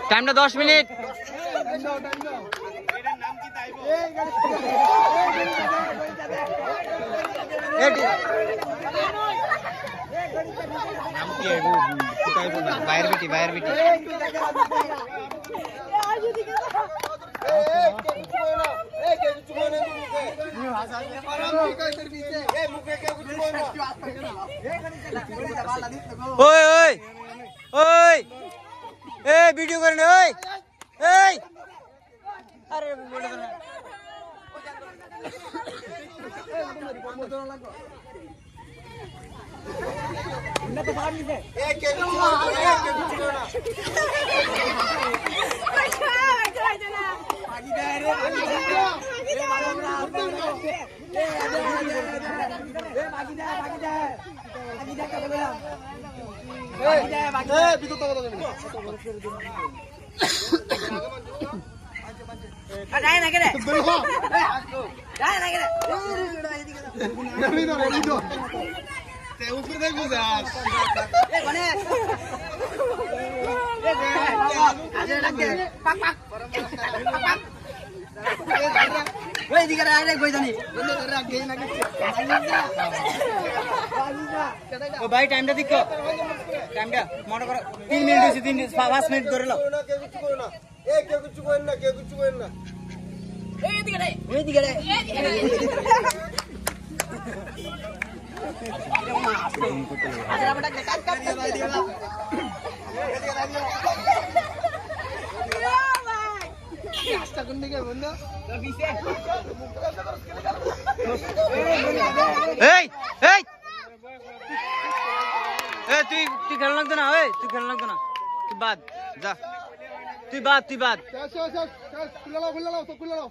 টাইমটা 10 মিনিট। বাইরের বিটি ওই ওই ওই এ ভিডিও করেন ওই এই আরে বলে না না তো বাড়ি দে এ কে কিছু না বাকি দে রে বাকি দে এ বাবা এ বাকি দে কে বললাম এ বিদ্যুৎ তো দেবে যায় না কেরে যায় না কেরে রেডি তো তে উপরে দেখো যাস এ গণেশ এ আজ ডাকে পাক পাক পাক ওই দিকে আরে কই জানি বন্ধ করে রাখ গেই না কিছু ও ভাই টাইমটা দেখো টাইমটা মনে করো 3 মিনিট হইছে 5 মিনিট ধরে নাও কেউ কিছু করে না কেউ কিছু করেন না এই দিকে রে আরে আমরা কাট কাট ভাই দিলা রাস্তা কোন দিকে বন্ধু পিছে এই এই এ তুই খেলা লাগতো না ওই তুই খেলা লাগতো না তুই বাদ যা তুই বাদ খুলে লাও